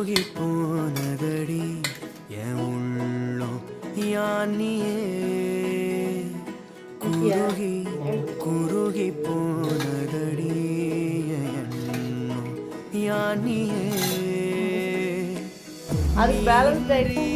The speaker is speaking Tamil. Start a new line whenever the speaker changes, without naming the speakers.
குருகி போனதடி என் உள்ளம் யானியே குருகி குருகி போனதடி என் உள்ளம் யானியே
அது பேலன்ஸ் ஆயிடுச்சு.